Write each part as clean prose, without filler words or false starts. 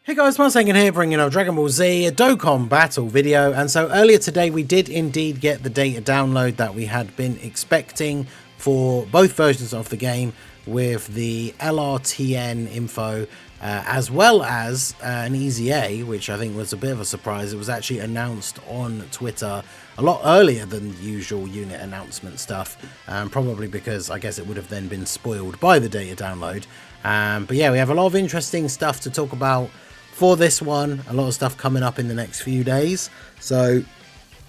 Hey guys, Marsengan here, bringing our Dragon Ball Z Dokkan battle video. And so earlier today we did indeed get the data download that we had been expecting for both versions of the game, with the Tien info as well as an EZA, which I think was a bit of a surprise. It was actually announced on Twitter a lot earlier than the usual unit announcement stuff, probably because I guess it would have then been spoiled by the data download. But yeah, we have a lot of interesting stuff to talk about for this one. A lot of stuff coming up in the next few days. So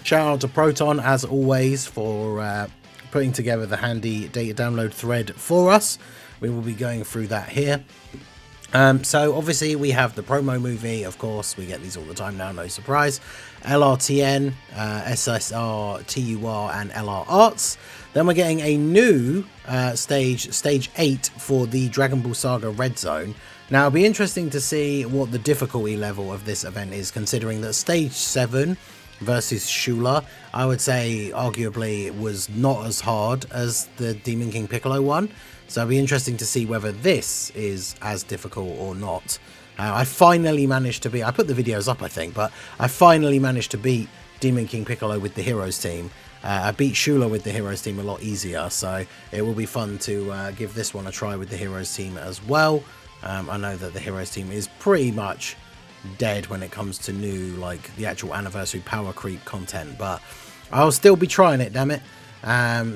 shout out to Proton as always for putting together the handy data download thread for us. We will be going through that here. So obviously we have the promo movie, of course, we get these all the time now, no surprise. LRTN, SSR, TUR and LR Arts. Then we're getting a new stage 8 for the Dragon Ball Saga Red Zone. Now it'll be interesting to see what the difficulty level of this event is, considering that stage 7 versus Shula, I would say arguably was not as hard as the Demon King Piccolo one. So it'll be interesting to see whether this is as difficult or not. I finally managed to beat, I put the videos up I think, but I finally managed to beat Demon King Piccolo with the Heroes team. I beat Shula with the Heroes team a lot easier, so it will be fun to give this one a try with the Heroes team as well. I know that the Heroes team is pretty much dead when it comes to new, like, the actual anniversary power creep content, but I'll still be trying it, damn it.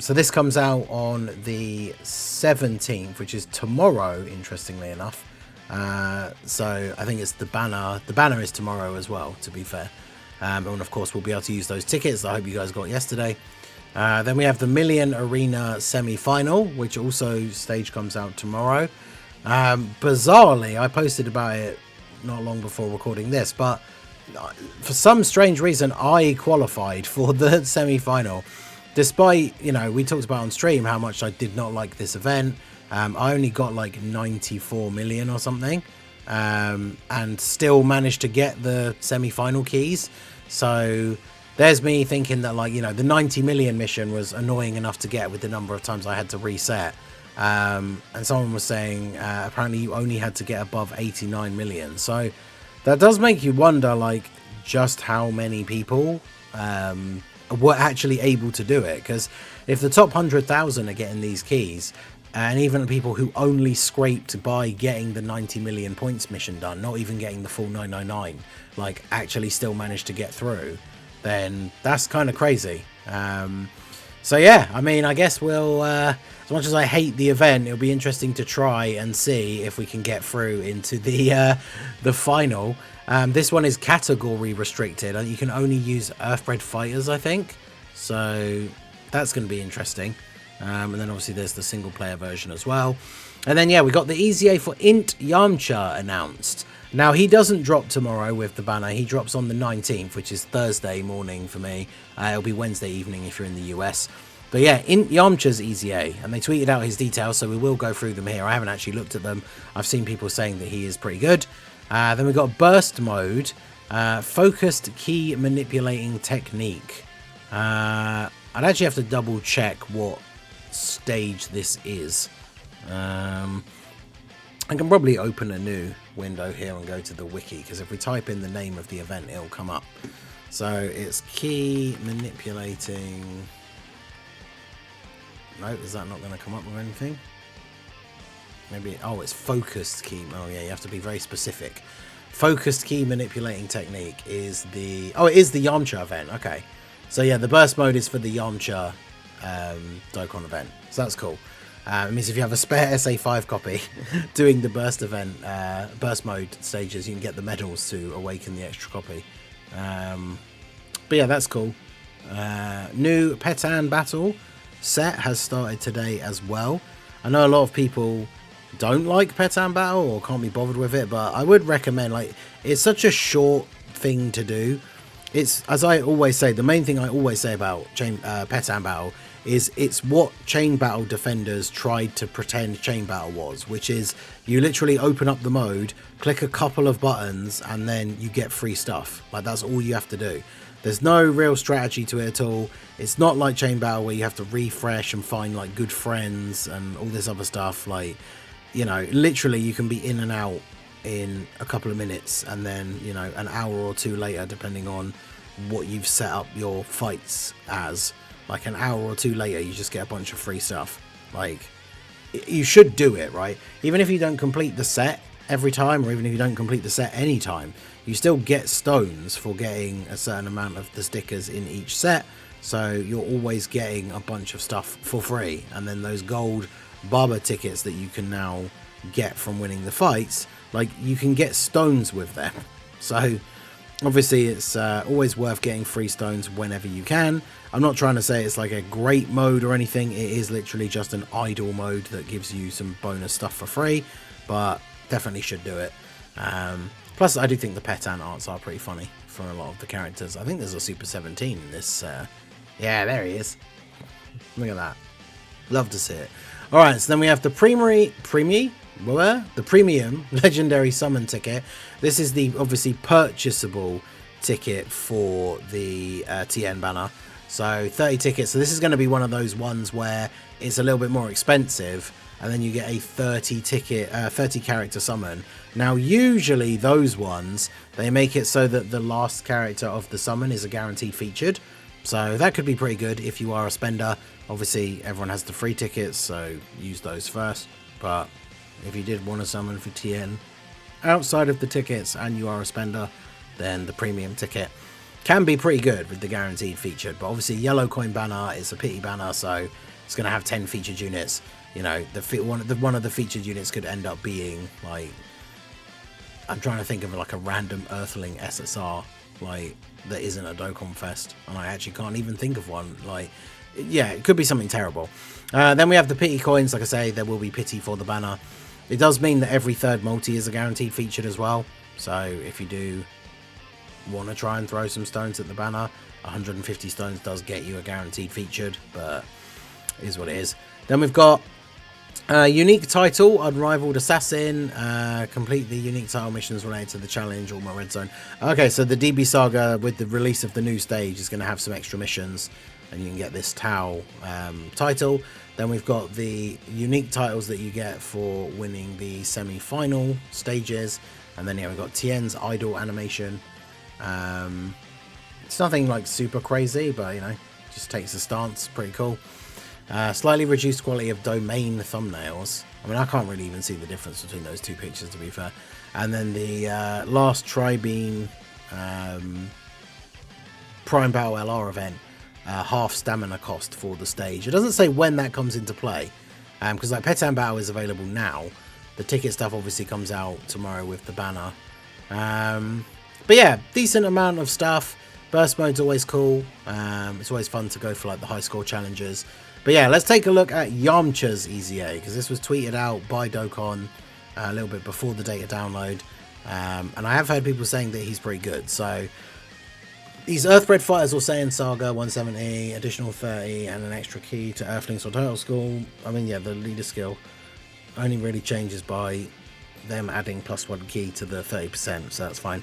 So this comes out on the 17th, which is tomorrow, interestingly enough. So I think it's the banner is tomorrow as well, to be fair. And of course we'll be able to use those tickets that I hope you guys got yesterday. Then we have the Million Arena semi-final, which also stage comes out tomorrow. Bizarrely, I posted about it not long before recording this, but for some strange reason I qualified for the semi-final, despite, you know, we talked about on stream how much I did not like this event. I only got like 94 million or something, and still managed to get the semi-final keys. So there's me thinking that, like, you know, the 90 million mission was annoying enough to get with the number of times I had to reset. And someone was saying apparently you only had to get above 89 million. So that does make you wonder, like, just how many people were actually able to do it. Because if the top 100,000 are getting these keys, and even people who only scraped by getting the 90 million points mission done, not even getting the full 999, like, actually still managed to get through, then that's kind of crazy. So yeah, I mean, I guess we'll, as much as I hate the event, it'll be interesting to try and see if we can get through into the final. This one is category restricted. You can only use Earthbred fighters, I think. So that's going to be interesting. And then obviously there's the single player version as well. And then yeah, we got the EZA for Int Yamcha announced. Now he doesn't drop tomorrow with the banner. He drops on the 19th, which is Thursday morning for me. It'll be Wednesday evening if you're in the US. But yeah, Int Yamcha's EZA, and they tweeted out his details, so we will go through them here. I haven't actually looked at them. I've seen people saying that he is pretty good. Then we've got burst mode, focused key manipulating technique. I'd actually have to double check what stage this is. I can probably open a new window here and go to the wiki, because if we type in the name of the event, it'll come up. So it's key manipulating. No, is that not going to come up with anything? Maybe, oh, it's focused key. Oh yeah, you have to be very specific. Focused key manipulating technique is the, oh, it is the Yamcha event. Okay, so yeah, the burst mode is for the Yamcha Dokkan event, so that's cool. It means if you have a spare SA5 copy doing the burst event, burst mode stages, you can get the medals to awaken the extra copy. But yeah, that's cool. New Petan battle set has started today as well. I know a lot of people don't like Petan battle or can't be bothered with it, but I would recommend, like, it's such a short thing to do. It's, as I always say, the main thing I always say about Petan battle is it's what Chain Battle defenders tried to pretend Chain Battle was, which is you literally open up the mode, click a couple of buttons, and then you get free stuff. Like, that's all you have to do. There's no real strategy to it at all. It's not like Chain Battle where you have to refresh and find, like, good friends and all this other stuff. Like, you know, literally you can be in and out in a couple of minutes, and then, you know, an hour or two later, depending on what you've set up your fights as, like an hour or two later, you just get a bunch of free stuff. Like, you should do it, right? Even if you don't complete the set every time, or even if you don't complete the set any time, you still get stones for getting a certain amount of the stickers in each set. So you're always getting a bunch of stuff for free. And then those gold barber tickets that you can now get from winning the fights, like, you can get stones with them. So obviously it's always worth getting free stones whenever you can. I'm not trying to say it's like a great mode or anything. It is literally just an idle mode that gives you some bonus stuff for free, but definitely should do it. Plus, I do think the Petan arts are pretty funny for a lot of the characters. I think there's a Super 17 in this. Yeah, there he is. Look at that. Love to see it. Alright, so then we have the premium legendary summon ticket. This is the obviously purchasable ticket for the Tien banner. So 30 tickets. So this is going to be one of those ones where it's a little bit more expensive, and then you get a 30 character summon. Now, usually those ones, they make it so that the last character of the summon is a guaranteed featured. So that could be pretty good if you are a spender. Obviously, everyone has the free tickets, so use those first. But if you did want to summon for Tien outside of the tickets and you are a spender, then the premium ticket can be pretty good with the guaranteed featured. But obviously, yellow coin banner is a pity banner, so it's going to have 10 featured units. You know, one of the featured units could end up being, like, I'm trying to think of like a random Earthling SSR, like, that isn't a Dokkan Fest, and I actually can't even think of one. Like, yeah, it could be something terrible. Then we have the pity coins. Like I say, there will be pity for the banner. It does mean that every third multi is a guaranteed featured as well. So if you do want to try and throw some stones at the banner, 150 stones does get you a guaranteed featured, but it is what it is. Then we've got unique title, Unrivaled Assassin. Complete the unique title missions related to the challenge, All My Red Zone. Okay, so the DB Saga, with the release of the new stage, is going to have some extra missions, and you can get this Tau title. Then we've got the unique titles that you get for winning the semi-final stages. And then, yeah, we've got Tien's Idol animation. It's nothing like super crazy, but, you know, just takes a stance. Pretty cool. Slightly reduced quality of domain thumbnails. I mean, I can't really even see the difference between those two pictures, to be fair. And then the last Tri-Beam Prime Battle LR event, half stamina cost for the stage. It doesn't say when that comes into play, because like Petan Battle is available now. The ticket stuff obviously comes out tomorrow with the banner. But yeah, decent amount of stuff. Burst mode's always cool. It's always fun to go for like the high score challenges. But yeah, let's take a look at Yamcha's EZA, because this was tweeted out by Dokkan a little bit before the data download. And I have heard people saying that he's pretty good. So these Earthbred Fighters or Saiyan Saga 170, additional 30, and an extra key to Earthlings or Turtle School. I mean, yeah, the leader skill only really changes by them adding +1 key to the 30%, so that's fine.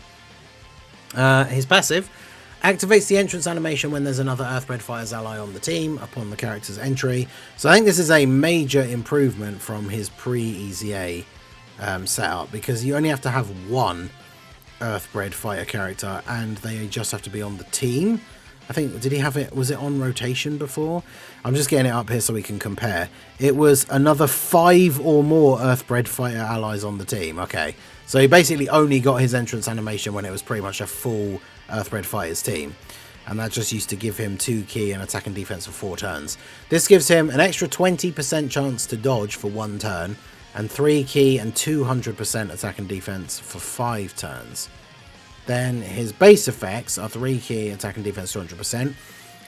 His passive activates the entrance animation when there's another Earthbred Fighters ally on the team upon the character's entry. So I think this is a major improvement from his pre-EZA setup, because you only have to have one Earthbred fighter character and they just have to be on the team. I think, did he have it, was it on rotation before? I'm just getting it up here so we can compare. It was another 5 or more Earthbred fighter allies on the team. Okay, so he basically only got his entrance animation when it was pretty much a full Earthbred Fighters team, and that just used to give him 2 key and attack and defense for 4 turns. This gives him an extra 20% chance to dodge for 1 turn, and 3 key and 200% attack and defense for 5 turns. Then his base effects are 3 key, attack and defense 200%,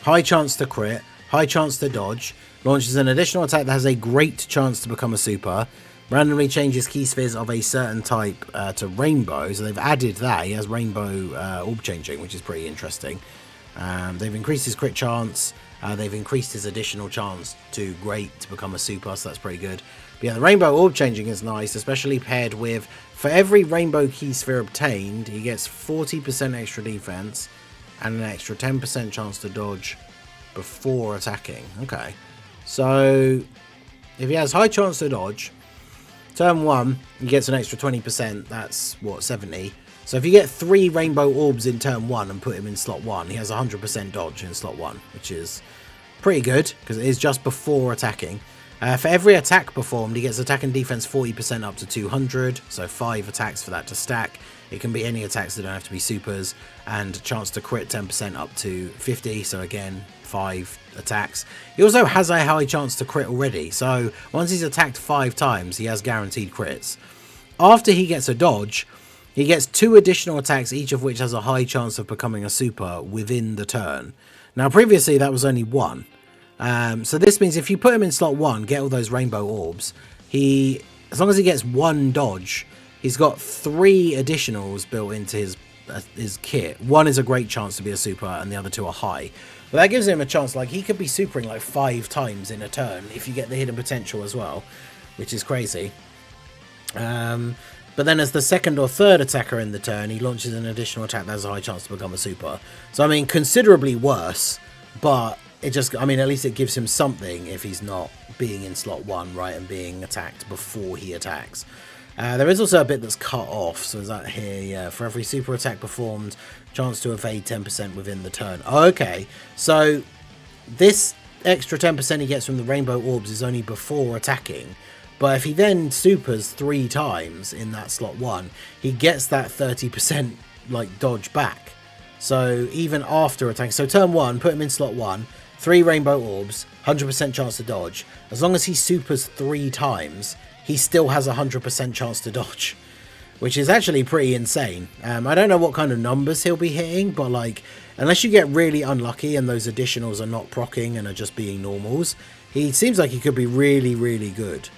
high chance to crit, high chance to dodge, launches an additional attack that has a great chance to become a super, randomly changes key spheres of a certain type to rainbow, so they've added that. He has rainbow orb changing, which is pretty interesting. They've increased his crit chance, they've increased his additional chance to great to become a super, so that's pretty good. But yeah, the rainbow orb changing is nice, especially paired with, for every rainbow key sphere obtained, he gets 40% extra defense and an extra 10% chance to dodge before attacking. Okay, so if he has high chance to dodge, Turn 1, he gets an extra 20%, that's, what, 70? So if you get 3 rainbow orbs in turn 1 and put him in slot 1, he has 100% dodge in slot 1, which is pretty good, because it is just before attacking. For every attack performed, he gets attack and defense 40% up to 200, so 5 attacks for that to stack. It can be any attacks that don't have to be supers, and chance to crit 10% up to 50, so again, 5 attacks. He also has a high chance to crit already, so once he's attacked 5 times, he has guaranteed crits. After he gets a dodge, he gets 2 additional attacks, each of which has a high chance of becoming a super within the turn. Now, previously, that was only 1. So this means if you put him in slot 1, get all those rainbow orbs, as long as he gets 1 dodge, he's got 3 additionals built into his kit. 1 is a great chance to be a super, and the other 2 are high. But that gives him a chance, like, he could be supering like 5 times in a turn if you get the hidden potential as well, which is crazy. But then as the second or third attacker in the turn, he launches an additional attack that has a high chance to become a super. So, I mean, considerably worse, but it just, I mean, at least it gives him something if he's not being in slot 1, right, and being attacked before he attacks. There is also a bit that's cut off, so is that here? Yeah, for every super attack performed, chance to evade 10% within the turn. Okay, so this extra 10% he gets from the rainbow orbs is only before attacking, but if he then supers 3 times in that slot 1, he gets that 30% like dodge back. So even after attacking, so turn 1, put him in slot 1, 3 rainbow orbs, 100% chance to dodge. As long as he supers 3 times, he still has a 100% chance to dodge, which is actually pretty insane. I don't know what kind of numbers he'll be hitting, but like, unless you get really unlucky and those additionals are not proccing and are just being normals, he seems like he could be really, really good.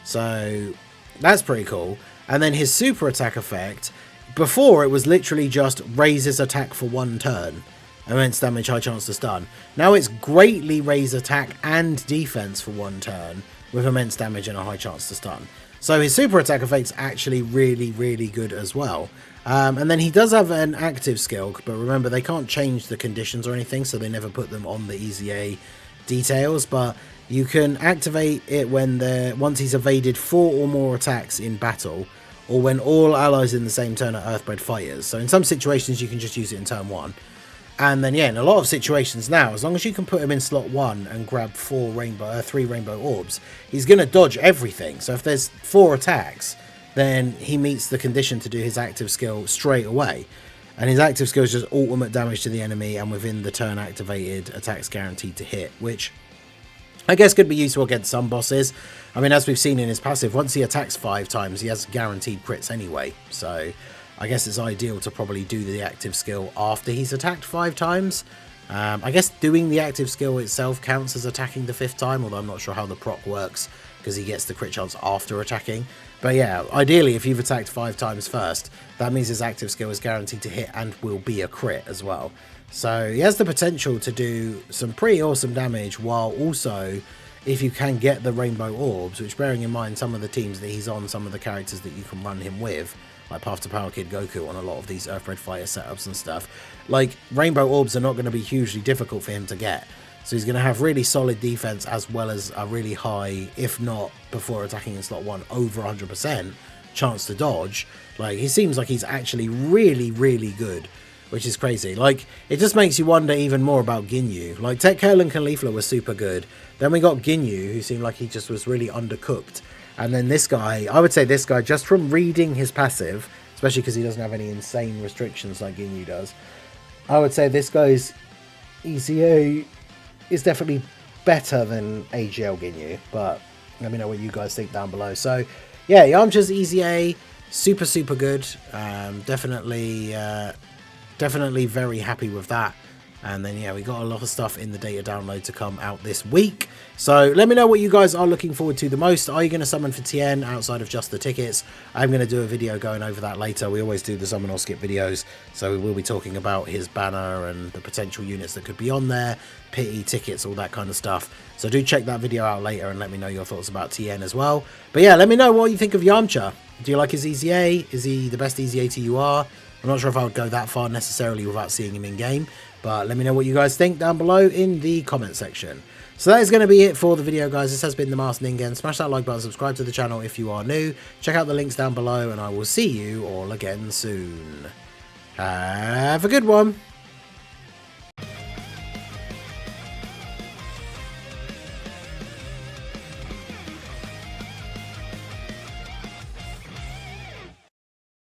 So that's pretty cool. And then his super attack effect, before it was literally just raises attack for 1 turn, immense damage, high chance to stun. Now it's greatly raise attack and defense for 1 turn, with immense damage and a high chance to stun. So his super attack effect's actually really, really good as well. And then he does have an active skill, but remember, they can't change the conditions or anything, so they never put them on the EZA details, but you can activate it when once he's evaded 4 or more attacks in battle, or when all allies in the same turn are Earthbred fighters. So in some situations you can just use it in turn 1. And then, yeah, in a lot of situations now, as long as you can put him in slot 1 and grab 3 rainbow orbs, he's going to dodge everything. So if there's 4 attacks, then he meets the condition to do his active skill straight away. And his active skill is just ultimate damage to the enemy, and within the turn activated, attacks guaranteed to hit, which I guess could be useful against some bosses. I mean, as we've seen in his passive, once he attacks 5 times, he has guaranteed crits anyway. So I guess it's ideal to probably do the active skill after he's attacked 5 times. I guess doing the active skill itself counts as attacking the 5th time, although I'm not sure how the proc works, because he gets the crit chance after attacking. But yeah, ideally, if you've attacked 5 times first, that means his active skill is guaranteed to hit and will be a crit as well. So he has the potential to do some pretty awesome damage, while also, if you can get the rainbow orbs, which, bearing in mind some of the teams that he's on, some of the characters that you can run him with, like Path to Power Kid Goku on a lot of these Earthbred Fighter setups and stuff, like, rainbow orbs are not going to be hugely difficult for him to get. So he's going to have really solid defense, as well as a really high, if not before attacking in slot 1, over 100% chance to dodge. Like, he seems like he's actually really, really good, which is crazy. Like, it just makes you wonder even more about Ginyu. Like, Tech Curl and Caulifla were super good. Then we got Ginyu, who seemed like he just was really undercooked. And then this guy, I would say this guy, just from reading his passive, especially because he doesn't have any insane restrictions like Ginyu does, I would say this guy's EZA is definitely better than AGL Ginyu, but let me know what you guys think down below. So yeah, Yamcha's EZA, super, super good. Definitely very happy with that. And then, yeah, we got a lot of stuff in the data download to come out this week. So let me know what you guys are looking forward to the most. Are you going to summon for Tien outside of just the tickets? I'm going to do a video going over that later. We always do the summon or skip videos. So we will be talking about his banner and the potential units that could be on there, pity, tickets, all that kind of stuff. So do check that video out later and let me know your thoughts about Tien as well. But yeah, let me know what you think of Yamcha. Do you like his EZA? Is he the best EZA to you are? I'm not sure if I would go that far necessarily without seeing him in game, but let me know what you guys think down below in the comment section. So that is going to be it for the video, guys. This has been the Masked Ningen. Smash that like button, subscribe to the channel if you are new. Check out the links down below, and I will see you all again soon. Have a good one.